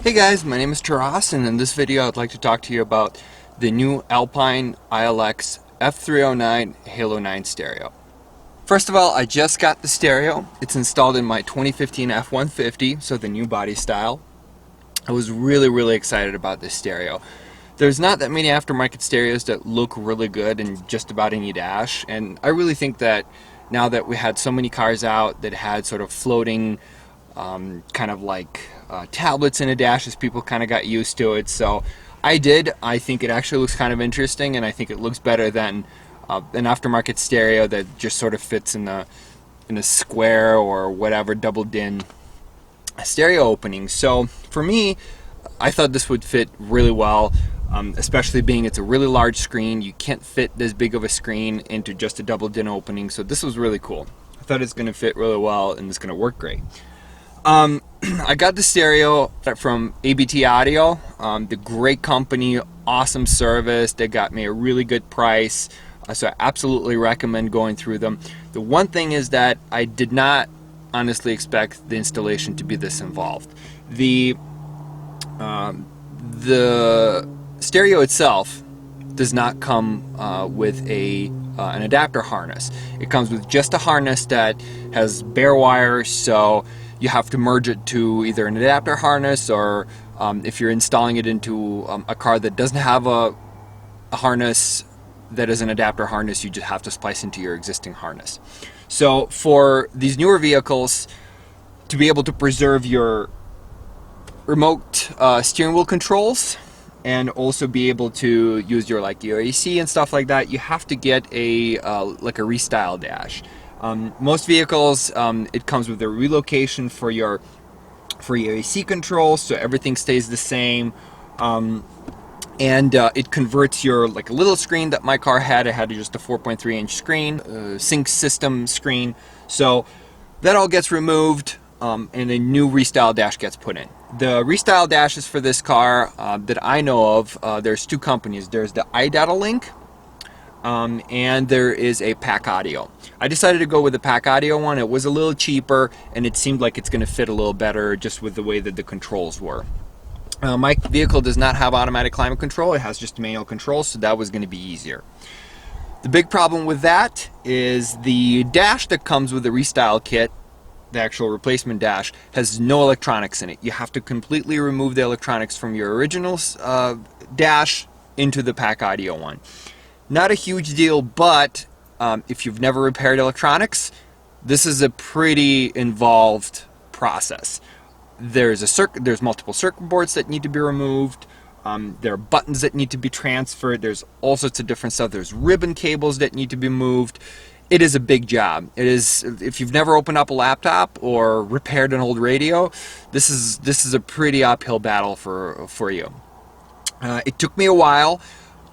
Hey guys, my name is Taras, and in this video I'd like to talk to you about the new Alpine ILX-F309 Halo 9 stereo. First of all, I just got the stereo. It's installed in my 2015 F-150, so the new body style. I was really excited about this stereo. There's not that many aftermarket stereos that look really good in just about any dash, and I really think that now that we had so many cars out that had sort of floating kind of like tablets in a dash, as people kind of got used to it. So I think it actually looks kind of interesting, and I think it looks better than an aftermarket stereo that just sort of fits in a square or whatever double din stereo opening. So for me, I thought this would fit really well, especially being it's a really large screen. You can't fit this big of a screen into just a double din opening, so this was really cool. I thought it's going to fit really well and it's going to work great. I got the stereo from ABT Audio, the great company, awesome service. They got me a really good price, so I absolutely recommend going through them. The one thing is that I did not honestly expect the installation to be this involved. The stereo itself does not come with an adapter harness. It comes with just a harness that has bare wires, so you have to merge it to either an adapter harness, or if you're installing it into a car that doesn't have a harness that is an adapter harness, you just have to splice into your existing harness. So for these newer vehicles, to be able to preserve your remote steering wheel controls and also be able to use your your AC and stuff like that, you have to get a restyle dash. Most vehicles, it comes with a relocation for your AC control, so everything stays the same, and it converts your a little screen that my car had. It had just a 4.3-inch screen, sync system screen, so that all gets removed, and a new restyle dash gets put in. The restyle dashes for this car that I know of, there's two companies. There's the iData-Link, and there is a Pack Audio. I decided to go with the Pack Audio one. It was a little cheaper, and it seemed like it's going to fit a little better just with the way that the controls were. My vehicle does not have automatic climate control. It has just manual control, so that was going to be easier. The big problem with that is the dash that comes with the restyle kit, the actual replacement dash, has no electronics in it. You have to completely remove the electronics from your original dash into the Pack Audio one. Not a huge deal, but if you've never repaired electronics, this is a pretty involved process. There's multiple circuit boards that need to be removed. There are buttons that need to be transferred. There's all sorts of different stuff. There's ribbon cables that need to be moved. It is a big job. It is, if you've never opened up a laptop or repaired an old radio, this is a pretty uphill battle for you. It took me a while.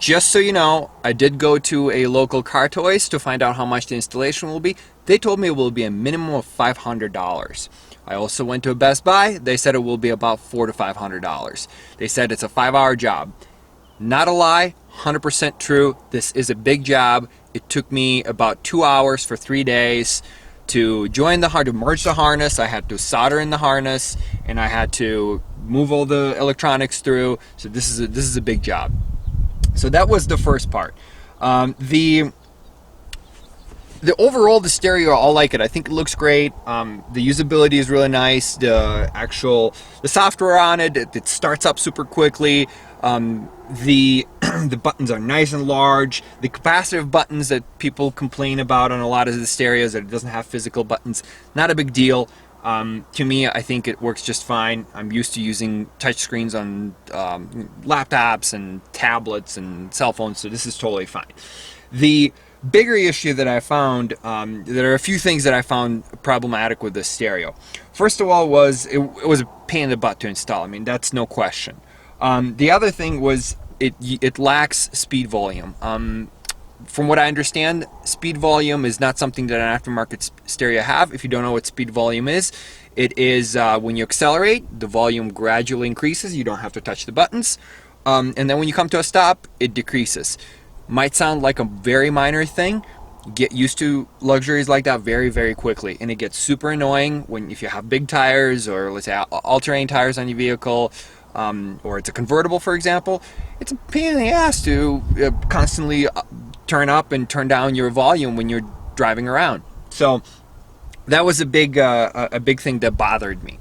Just so you know, I did go to a local car toys to find out how much the installation will be. They told me it will be a minimum of $500. I also went to a Best Buy. They said it will be about $400 to $500. They said it's a 5-hour job. Not a lie, 100% true. This is a big job. It took me about 2 hours for 3 days to merge the harness. I had to solder in the harness, and I had to move all the electronics through. So this is a big job. So that was the first part. The overall, the stereo, I'll like it. I think it looks great. The usability is really nice. The software on it starts up super quickly. The buttons are nice and large. The capacitive buttons that people complain about on a lot of the stereos, that it doesn't have physical buttons, not a big deal. To me, I think it works just fine. I'm used to using touchscreens on laptops and tablets and cell phones, so this is totally fine. The bigger issue that I found, there are a few things that I found problematic with this stereo. First of all, it was a pain in the butt to install. I mean, that's no question. The other thing was it lacks speed volume. From what I understand, speed volume is not something that an aftermarket stereo have. If you don't know what speed volume is, it is when you accelerate, the volume gradually increases. You don't have to touch the buttons. And then when you come to a stop, it decreases. Might sound like a very minor thing. Get used to luxuries like that very quickly, and it gets super annoying if you have big tires, or let's say all-terrain tires on your vehicle, or it's a convertible, for example, it's a pain in the ass to constantly turn up and turn down your volume when you're driving around. So that was a big thing that bothered me.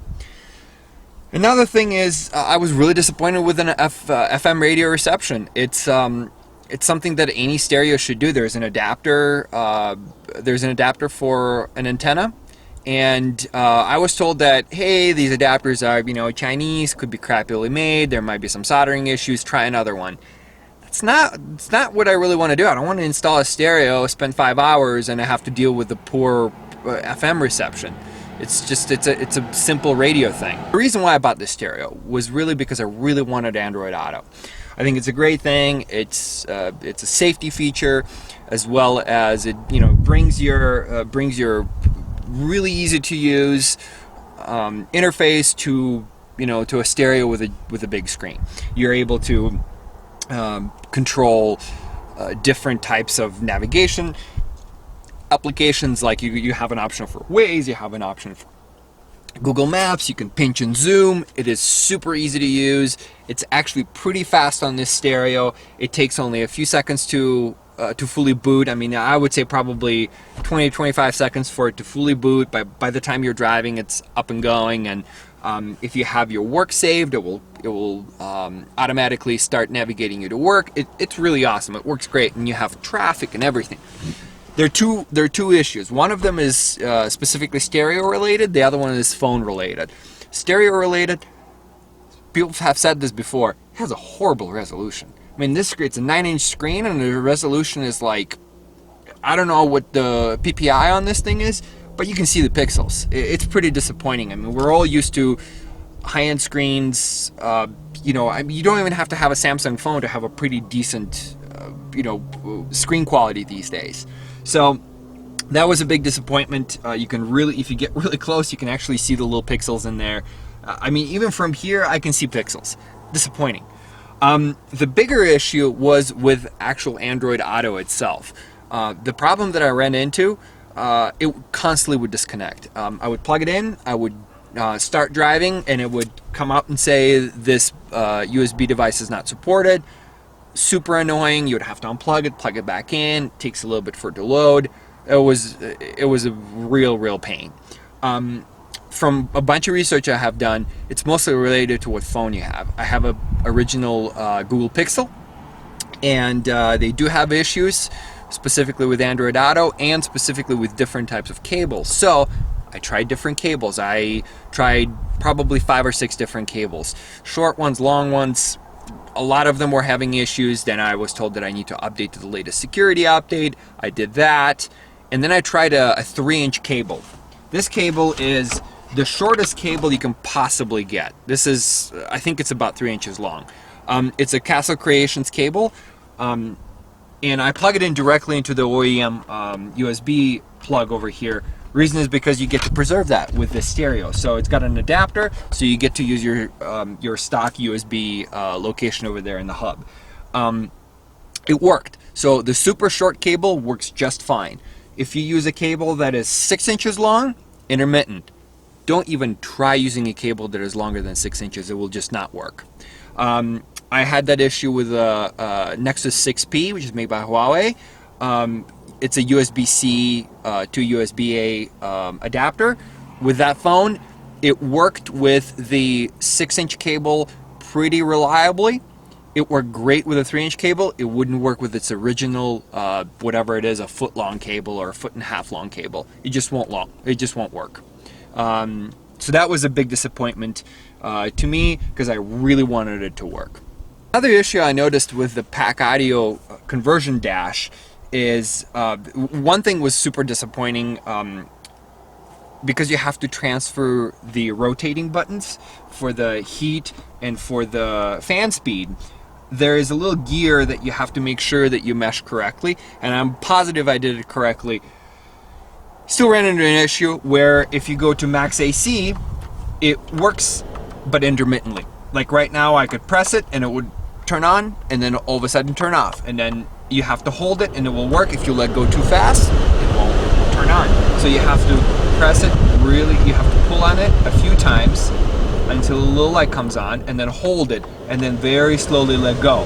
Another thing is I was really disappointed with an FM radio reception. It's something that any stereo should do. There's an adapter. There's an adapter for an antenna, and I was told that, hey, these adapters are Chinese, could be crappily made. There might be some soldering issues. Try another one. It's not what I really want to do. I don't want to install a stereo, spend 5 hours, and I have to deal with the poor FM reception. It's a simple radio thing. The reason why I bought this stereo was really because I really wanted Android Auto. I think it's a great thing. It's a safety feature, as well as it brings your really easy to use interface to a stereo with a big screen. You're able to control different types of navigation applications, like you have an option for Waze, you have an option for Google Maps, you can pinch and zoom. It is super easy to use. It's actually pretty fast on this stereo. It takes only a few seconds to fully boot. I mean, I would say probably 20 to 25 seconds for it to fully boot. By the time you're driving, it's up and going. And if you have your work saved, it will automatically start navigating you to work. It's really awesome. It works great, and you have traffic and everything. There are two issues. One of them is specifically stereo related. The other one is phone related. Stereo related, people have said this before, it has a horrible resolution. I mean, it's a 9-inch screen, and the resolution is like, I don't know what the PPI on this thing is, but you can see the pixels. It's pretty disappointing. I mean, we're all used to high-end screens. You don't even have to have a Samsung phone to have a pretty decent, screen quality these days. So that was a big disappointment. You can really, if you get really close, you can actually see the little pixels in there. I mean, even from here, I can see pixels. Disappointing. The bigger issue was with actual Android Auto itself. The problem that I ran into, it constantly would disconnect. I would plug it in, I would start driving, and it would come up and say this USB device is not supported. Super annoying. You would have to unplug it, plug it back in. It takes a little bit for it to load. It was a real pain. From a bunch of research I have done, it's mostly related to what phone you have. I have a original Google Pixel, and they do have issues, specifically with Android Auto and specifically with different types of cables. So I tried different cables. I tried probably 5 or 6 different cables. Short ones, long ones. A lot of them were having issues. Then I was told that I need to update to the latest security update. I did that. And then I tried a 3-inch cable. This cable is the shortest cable you can possibly get. This is, I think it's about 3 inches long. It's a Castle Creations cable. And I plug it in directly into the OEM USB plug over here. Reason is because you get to preserve that with this stereo. So it's got an adapter, so you get to use your stock USB location over there in the hub. It worked. So the super short cable works just fine. If you use a cable that is 6 inches long, intermittent. Don't even try using a cable that is longer than 6 inches. It will just not work. I had that issue with Nexus 6P, which is made by Huawei. It's a USB-C to USB-A adapter. With that phone, it worked with the 6-inch cable pretty reliably. It worked great with a 3-inch cable. It wouldn't work with its original, whatever it is, a foot-long cable or a foot-and-a-half-long cable. It just won't work. So that was a big disappointment to me, because I really wanted it to work. Another issue I noticed with the PAC Audio conversion dash is one thing was super disappointing, because you have to transfer the rotating buttons for the heat and for the fan speed. There is a little gear that you have to make sure that you mesh correctly, and I'm positive I did it correctly. Still ran into an issue where if you go to max AC, it works but intermittently. Like right now, I could press it and it would turn on and then all of a sudden turn off, and then you have to hold it and it will work. If you let go too fast, it won't turn on. So you have to press it really, you have to pull on it a few times until a little light comes on, and then hold it, and then very slowly let go.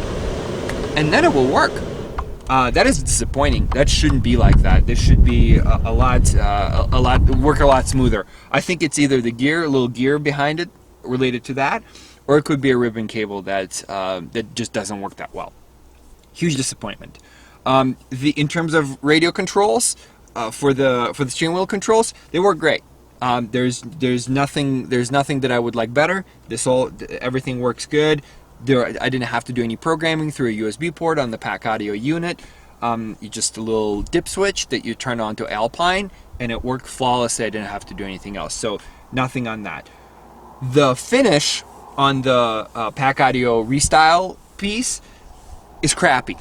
And then it will work. That is disappointing. That shouldn't be like that. This should be work a lot smoother. I think it's either the gear, a little gear behind it related to that, or it could be a ribbon cable that just doesn't work that well. Huge disappointment. In terms of radio controls, for the steering wheel controls, they work great. There's nothing that I would like better. Everything works good. I didn't have to do any programming through a USB port on the pack audio unit. Just a little dip switch that you turn on to Alpine, and it worked flawlessly. I didn't have to do anything else. So nothing on that. The finish on the pack audio restyle piece is crappy.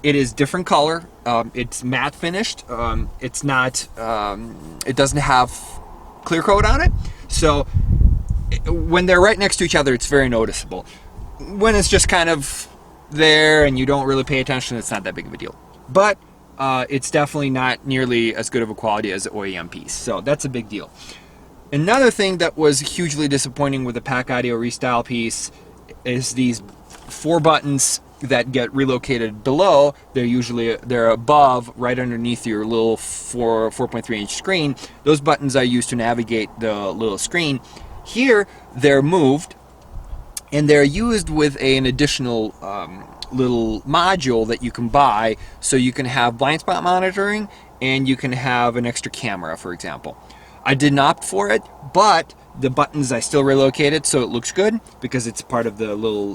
It is different color. It's matte finished. It's not. It doesn't have clear coat on it. So when they're right next to each other, it's very noticeable. When it's just kind of there and you don't really pay attention, it's not that big of a deal. But it's definitely not nearly as good of a quality as the OEM piece. So that's a big deal. Another thing that was hugely disappointing with the pack audio restyle piece is these 4 buttons that get relocated below. They're above, right underneath your little 4.3 inch screen. Those buttons I use to navigate the little screen. Here they're moved, and they're used with an additional little module that you can buy, so you can have blind spot monitoring and you can have an extra camera, for example. I didn't opt for it, but the buttons I still relocated, so it looks good because it's part of the little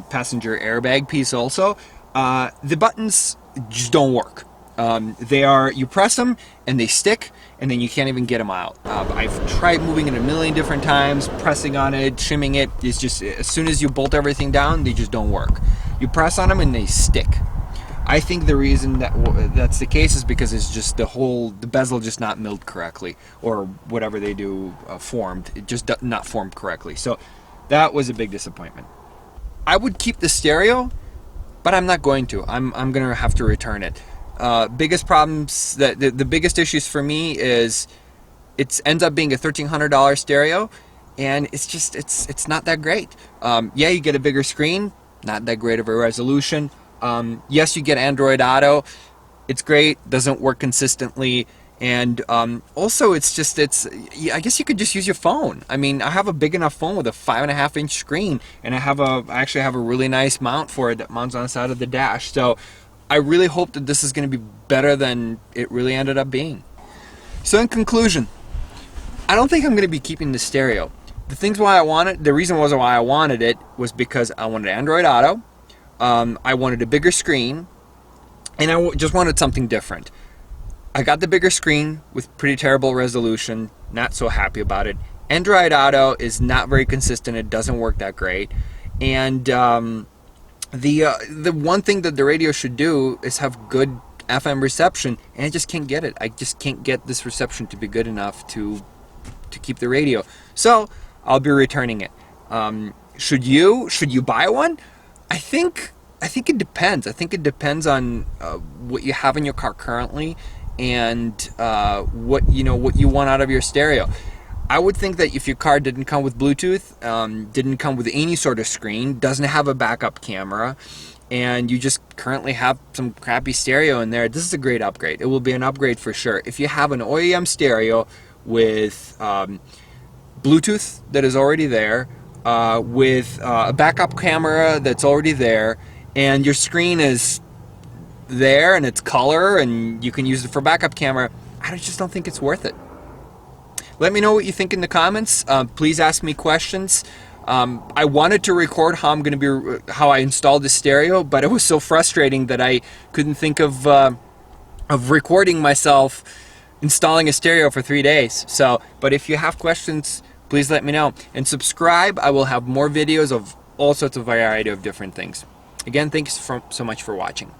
passenger airbag piece also. The buttons just don't work. You press them and they stick, and then you can't even get them out. I've tried moving it a million different times, pressing on it, shimming it. It's just, as soon as you bolt everything down, they just don't work. You press on them and they stick. I think the reason that's the case is because it's just the bezel just not milled correctly, or whatever they do formed. It just not formed correctly. So that was a big disappointment. I would keep the stereo, but I'm not going to. I'm going to have to return it. Biggest problems, the biggest issues for me is it ends up being a $1,300 stereo, and it's not that great. Yeah, you get a bigger screen, not that great of a resolution. Yes, you get Android Auto. It's great, doesn't work consistently, and also I guess you could just use your phone. I mean, I have a big enough phone with a 5.5 inch screen, and I actually have a really nice mount for it that mounts on the side of the dash. So I really hope that this is going to be better than it really ended up being. So in conclusion, I don't think I'm going to be keeping the stereo. The reason why I wanted it was because I wanted Android Auto. I wanted a bigger screen, and I just wanted something different. I got the bigger screen with pretty terrible resolution, not so happy about it. Android Auto is not very consistent, it doesn't work that great, and the one thing that the radio should do is have good FM reception, and I just can't get it. I just can't get this reception to be good enough to keep the radio. So I'll be returning it. Should you buy one? I think it depends. I think it depends on what you have in your car currently, and what you want out of your stereo. I would think that if your car didn't come with Bluetooth, didn't come with any sort of screen, doesn't have a backup camera, and you just currently have some crappy stereo in there, this is a great upgrade. It will be an upgrade for sure. If you have an OEM stereo with Bluetooth that is already there, with a backup camera that's already there, and your screen is there and it's color and you can use it for backup camera, I just don't think it's worth it. Let me know what you think in the comments. Please ask me questions. I wanted to record how I installed the stereo, but it was so frustrating that I couldn't think of recording myself installing a stereo for 3 days. But if you have questions, please let me know. And subscribe. I will have more videos of all sorts of variety of different things. Again, thanks so much for watching.